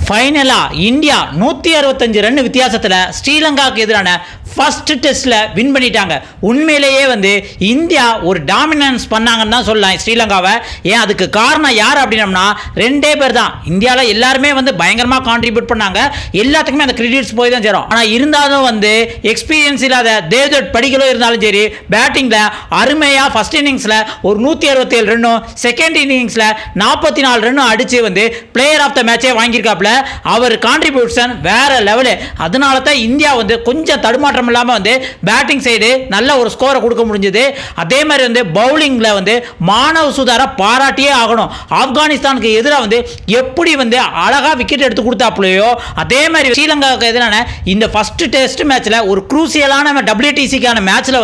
ஃபைனலா India 165 run வித்தியாசத்தில் ஸ்ரீலங்காவுக்கு எதிரான ஃபர்ஸ்ட் டெஸ்ட்ல வின் பண்ணிட்டாங்க. உண்மையிலேயே இந்தியா ஒரு டாமினன்ஸ் பண்ணாங்கன்னு தான் சொல்லலாம் ஸ்ரீலங்காவை. ஏன் அதுக்கு காரணம் யார் அப்படின்னம்னா ரெண்டே பேர் தான். இந்தியாவில் எல்லாருமே பயங்கரமாக கான்ட்ரிபியூட் பண்ணாங்க. எல்லாத்துக்குமே அந்த கிரெடிட்ஸ் போய் தான் சேரும். ஆனால் இருந்தாலும் எக்ஸ்பீரியன்ஸ் இல்லாத தேவ்தத் படிக்கலோ இருந்தாலும் சரி, பேட்டிங்கில் அருமையாக ஃபர்ஸ்ட் இன்னிங்ஸில் ஒரு 167 ரன்னும் செகண்ட் இன்னிங்ஸில் 44 ரன்னும் அடித்து பிளேயர் ஆஃப் த மேட்சே வாங்கியிருக்காப்புல. அவர் கான்ட்ரிபியூஷன் வேற லெவலு. அதனால தான் இந்தியா கொஞ்சம் தடுமாற்றம் இல்லாமல் பேட்டிங் சைடு நல்ல ஒரு ஸ்கோரை கொடுக்க முடிஞ்சது. அதே மாதிரி பவுலிங்கில் மானவ் சுதாரை பாராட்டியே ஆகணும். ஆப்கானிஸ்தானுக்கு எதிராக எப்படி அழகா விக்கெட் எடுத்து கொடுத்தாப்புலையோ அதே மாதிரி ஸ்ரீலங்காவுக்கு எதிரான இந்த ஃபர்ஸ்ட் டெஸ்ட் மேட்ச்ல ஒரு குரூசியலான WTCக்கான மேட்ச்ல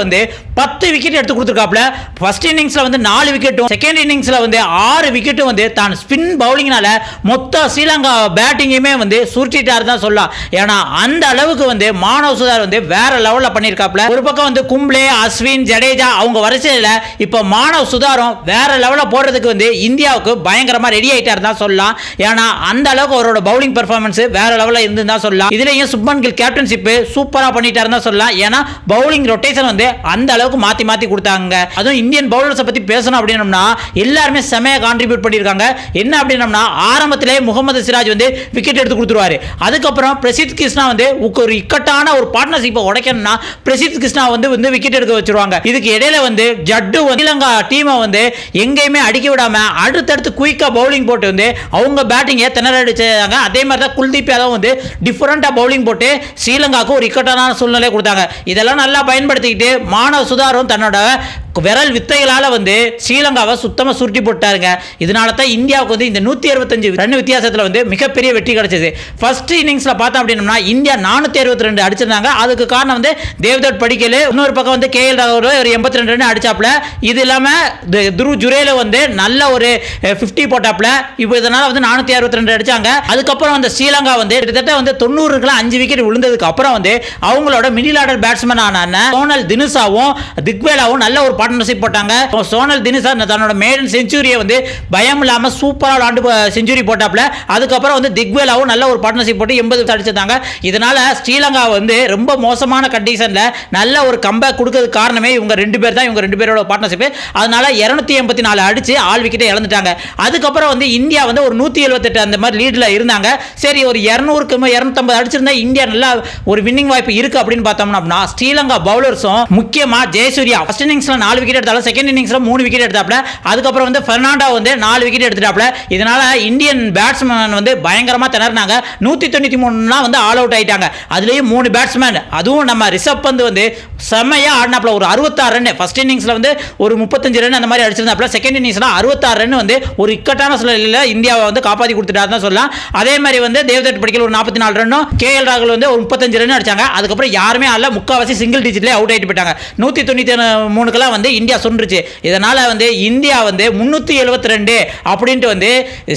10 விக்கெட் எடுத்து கொடுத்துருக்காப்புல. ஃபர்ஸ்ட் இன்னிங்ஸ்ல 4 விக்கெட்டும் செகண்ட் இன்னிங்ஸ்ல 6 விக்கெட்டும் தான் ஸ்பின் பவுலிங்னால மொத்த ஸ்ரீலங்கா பேட்டிங்குமே சுருட்டிட்டாரு தான் சொல்லலாம். ஏன்னா அந்த அளவுக்கு மானவ் சுதார் வேற லெவல்ல பண்ணிருக்காப்ல. ஒரு பக்கம் கும்ப்ளே, அஸ்வின், ஜடேஜா அவங்க வரிசையில இப்ப மானவ் சுதாரும் வேற லெவல்ல போடுறதுக்கு இந்தியாவுக்கு பயங்கரமா ரெடி ஆயிட்டாரு தான் சொல்லலாம். ஏன்னா அந்த அளவுக்கு அவரோட பவுலிங் பெர்ஃபார்மன்ஸ் வேற லெவல்ல இருந்து தான் சொல்லலாம். இதுலயும் சுப்மன் கில் கேப்டன்ஷிப் சூப்பரா பண்ணிட்டாரு தான் சொல்லலாம். ஏன்னா பவுலிங் ரொட்டேஷன் அந்த அளவுக்கு மாத்தி மாத்தி கொடுத்தாங்க. அதுவும் இந்தியன் பவுலர்ஸ் பத்தி பேசணும் அப்படின்னம்னா எல்லாருமே செமையா கான்ட்ரிபியூட் பண்ணிருக்காங்க. என்ன அப்படின்னம்னா ஆரம்பத்திலே முகமது சிராஜ் விக்கெட் எடுத்து கொடுத்துருவாரு. அதுக்கப்புறம் பிரசித் கிருஷ்ணா ஒரு இக்கட்டான ஒரு பார்ட்னர்ஷிப்பை உடைக்கணும்னா பிரசித் கிருஷ்ணா விக்கெட் எடுக்க வச்சிருவாங்க. இதுக்கு இடையில ஜட்டு ஸ்ரீலங்கா டீமை எங்கேயுமே அடிக்க விடாம அடுத்தடுத்து குயிக்கா பவுலிங் போட்டு அவங்க பேட்டிங்கை திணறடிச்சாங்க. அதே மாதிரி தான் குல்தீப் யாதவ் டிஃபரெண்டா பவுலிங் போட்டு ஸ்ரீலங்காவுக்கு ஒரு இக்கட்டான சூழ்நிலை கொடுத்தாங்க. இதெல்லாம் நல்லா பயன்படுத்திக்கிட்டு மானவ் சுதாரும் தன்னோட விரல் வித்தைகளால ஸ்ரீலங்காவை சுத்தமா சுருட்டி போட்டாருங்க. இதனால தான் இந்தியாவுக்கு இந்த 165 ரன் வித்தியாசத்தில் மிகப்பெரிய வெற்றி கிடைச்சது. ஃபர்ஸ்ட் இன்னிங்ஸ்ல பார்த்தோம் அப்படின்னா இந்தியா 462 அடிச்சிருந்தாங்க. அதுக்கு காரணம் தேவ்தத் படிக்கல், இன்னொரு பக்கம் KL ராகுல் ஒரு 82 ரன் அடிச்சாப்ல. இது இல்லாம துருவ் ஜுரேல நல்ல ஒரு 50 போட்டாப்ல. இப்போ இதனால 462 அடிச்சாங்க. அதுக்கப்புறம் ஸ்ரீலங்கா கிட்டத்தட்ட 90க்குலாம் 5 விக்கெட் விழுந்ததுக்கு அப்புறம் அவங்களோட மிடில் ஆர்டர் பேட்ஸ்மேன் ஆன சோனல் தினுசாவும் திக்வேலாவும் நல்ல ஒரு பார்ட்னர்ஷிப் போட்டாங்க. சோனல் தினுசா தன்னோட மேடன் செஞ்சுரியை பயம் இல்லாம சூப்பரா விளையாண்டு செஞ்சுரி போட்டாப்ல. அதுக்கப்புறம் திக்வேலாவும் நல்ல ஒரு பார்ட்னர்ஷிப் போட்டு 80 அடிச்சிருந்தாங்க. இதனால ஸ்ரீலங்கா ரொம்ப மோசமான கண்டிஷன்ல நல்ல ஒரு கம்பேக் கொடுக்கிறதுக்கு காரணமே இவங்க ரெண்டு பேர் தான். இவங்க ரெண்டு பேரோட பார்ட்னர்ஷிப். அதனால 284 அடிச்சு ஆல் விக்கெட்டை இழந்துட்டாங்க. அதுக்கப்புறம் இந்தியா ஒரு 178 அந்த மாதிரி லீட்ல இருந்தாங்க. சரி, ஒரு 200க்கு 250 அடிச்சிருந்தா இந்தியா நல்ல ஒரு வின்னிங் வாய்ப்பு இருக்கு அப்படின்னு பார்த்தோம்னா ஸ்ரீலங்கா பவுலர்ஸும் முக்கியமா ஜெயசூர்யா ஃபர்ஸ்ட் இன்னிங்ஸ்ல 4 விக்கெட் எடுத்தாலும் செகண்ட் இன்னிங்ஸ்ல 3 விக்கெட் எடுத்தாப்ல. அதுக்கப்புறம் பெர்னாண்டோ 4 விக்கெட் எடுத்துட்டாப்ல. இதனால இந்தியன் பேட்ஸ்மேன் பயங்கரமா திணறினாங்க. 193 ஆல் அவுட் ஆயிட்டாங்க. அதுலயும் 3 பேட்ஸ்மேன், அதுவும் நம்ம ரிஷப் பந்த் செம்மையா ஆடினாப்ல. ஒரு 66 ரன் ஃபர்ஸ்ட் இன்னிங்ஸ்ல ஒரு 35 ரன் அந்த மாதிரி அடிச்சிருந்தாப்ல. செகண்ட் இன்னிங்ஸ்ல 66 ரன் ஒரு இக்கட்டான சூழலில் இந்தியாவை காப்பாற்றி கொடுத்துட்டாருன்னு தான் சொல்லலாம். அதே மாதிரி தேவ்தத் படிக்கல் ஒரு 44 ரன்னும் KL ராகுல் ஒரு 35 ரன் அடிச்சாங்க. அதுக்கப்புறம் யாருமே ஆடல, முக்காவாசி சிங்கிள் டிஜிட்ல அவுட் ஆயிட்டு போயிட்டாங்க. 193க்குலாம் இந்தியா சொன்னுச்சு. இதனால இந்தியா 372 அப்படின்ட்டு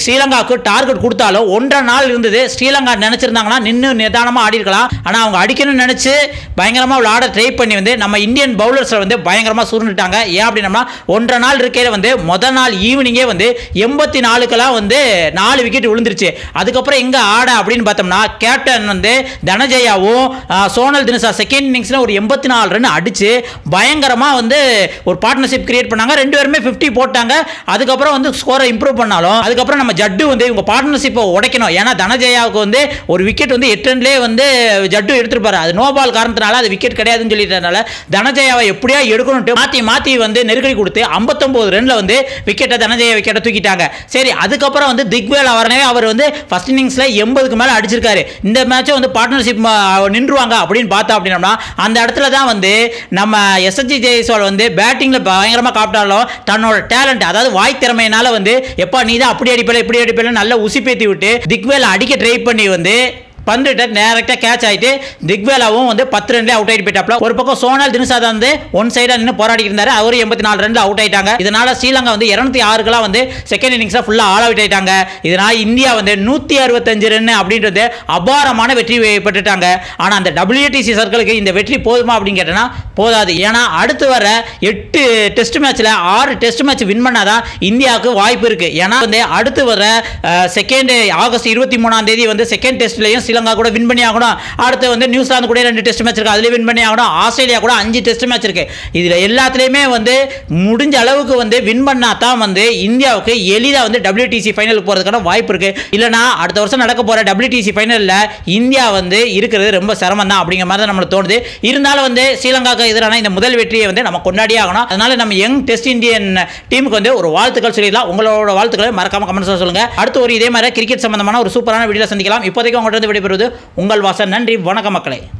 ஸ்ரீலங்காவுக்கு டார்கெட் கொடுத்தாலும் 1.5 நாள் இருந்தது. ஸ்ரீலங்கா நினைச்சிருந்தாங்கன்னா நின்று நிதானமா ஆடி இருக்கலாம். ஆனா அவங்க அடிக்கணும்னு நினைச்சு பயங்கரமா விளையாட ட்ரை பண்ணி நம்ம இந்தியன் பவுலர்ஸ் பயங்கரமா சுருண்டுட்டாங்க. ஏன் அப்படின்னா 1.5 நாள் இருக்கையில முதல் நாள் ஈவினிங்கே 84க்கெல்லாம் 4 விக்கெட் விழுந்துருச்சு. அதுக்கப்புறம் எங்க ஆட அப்படின்னு பார்த்தோம்னா கேப்டன் தனஜயாவும் சோனல் தினுசா செகண்ட் இன்னிங்ஸ்ல ஒரு 84 ரன் அடிச்சு பயங்கரமா ஒரு பார்ட்னர்ஷிப் கிரியேட் பண்ணாங்க. ரெண்டு பேருமே 50 போட்டாங்க. அதுக்கப்புறம் ஸ்கோரை இம்ப்ரூவ் பண்ணாலும் அதுக்கப்புறம் நம்ம ஜட்டு இவங்க பார்ட்னர்ஷிப்பை உடைக்கணும். ஏன்னா தனஜயாவுக்கு ஒரு விக்கெட் 8 ரன்லேயே ஜட்டு எடுத்துருப்பாரு. அது நோ பால் காரணத்தினால அது விக்கெட் கிடையாதுன்னு சொல்லிட்டனால தனஜயாவை எப்படியா எடுக்கணும் மாத்தி மாத்தி நெருக்கடி கொடுத்து 59 ரன்ல விக்கெட்டை தனஜயா விக்கெட்டை தூக்கிட்டாங்க. சரி, அதுக்கப்புறம் திக்வேல் அவர் ஃபர்ஸ்ட் இன்னிங்ஸ்ல 80க்கு மேல அடிச்சிருக்காரு. இந்த மேட்சை பார்ட்னர்ஷிப் நின்றுவாங்க அப்படின்னு பார்த்தா அப்படின்னா அந்த இடத்துல தான் நம்ம SSG ஜெய்ஸ்வால் பேட்டிங்ல பயங்கரமா காப்பிட்டாலும் தன்னோட டேலண்ட், அதாவது வாய் திறமையினால எப்பா நீ தான் அப்படி அடிப்பல இப்படி அடிப்பல நல்ல உசிப்பேத்தி விட்டு திக்வேல் அடிக்க ட்ரை பண்ணி பந்துட்ட டேரக்டாக கேட்ச் ஆகிட்டு திக்வேலாவும் வந்து 10 ரன்ல அவுட் ஆகிட்டு போயிட்டாப்ல. ஒரு பக்கம் சோனால் தினுசாதா வந்து ஒன் சைடாக நின்று போராடி இருந்தாரு, அவரு 84 ரன்ல அவுட் ஆயிட்டாங்க. இதனால ஸ்ரீலங்கா வந்து 206 வந்து செகண்ட் இன்னிங்ஸா ஃபுல்லா ஆல் அவுட் ஆயிட்டாங்க. இதனால இந்தியா வந்து 165 ரன் அப்படின்றது அபாரமான வெற்றி பெற்றுட்டாங்க. ஆனா அந்த WTC சர்க்கிளுக்கு இந்த வெற்றி போதுமா அப்படின்னு கேட்டனா போதாது. ஏன்னா அடுத்து வர 8 டெஸ்ட் மேட்ச்ல 6 டெஸ்ட் மேட்ச் வின் பண்ணாதான் இந்தியாவுக்கு வாய்ப்பு இருக்கு. ஏன்னா வந்து அடுத்து வர செகண்ட் ஆகஸ்ட் 23ஆம் தேதி வந்து செகண்ட் டெஸ்ட்லயும் ஸ்ரீலங்கா கூட வின் பண்ணி ஆகணும். அடுத்து வந்து நியூசிலாந்து கூட 2 டெஸ்ட் மேட்ச் இருக்கு, அதுலயும் வின் பண்ணி ஆகணும். ஆஸ்திரேலியா கூட 5 டெஸ்ட் மேட்ச் இருக்கு. இதுல எல்லாத்துலயுமே வந்து முடிஞ்ச அளவுக்கு வந்து வின் பண்ணா தான் வந்து இந்தியாவுக்கு எளிதா வந்து WTC ஃபைனலுக்கு போறதுக்கான வாய்ப்பு இருக்கு. இல்லனா அடுத்த வருஷம் நடக்க போற WTC ஃபைனல்ல இந்தியா வந்து இருக்கிறது ரொம்ப சிரமம் தான் அப்படிங்கிற மாதிரி தான் நம்மளுக்கு தோணுது. இருந்தாலும் வந்து ஸ்ரீலங்காவுக்கு எதிரான இந்த முதல் வெற்றியை வந்து நம்ம கொண்டாடியே ஆகணும். அதனால நம்ம யங் டெஸ்ட் இந்தியன் டீமுக்கு வந்து ஒரு வாழ்த்துக்கள் சொல்லிடலாம். உங்களோட வாழ்த்துக்களை மறக்காம கமெண்ட்ஸ்ல சொல்லுங்க. அடுத்து ஒரு இதே மாதிரி கிரிக்கெட் சம்பந்தமான ஒரு சூப்பரான வீடியோல சந்திக்கலாம். இப்போதைக்கு உங்கள்கிட்ட விடைபெறுவது உங்கள் வாசன். நன்றி, வணக்கம் மக்களே.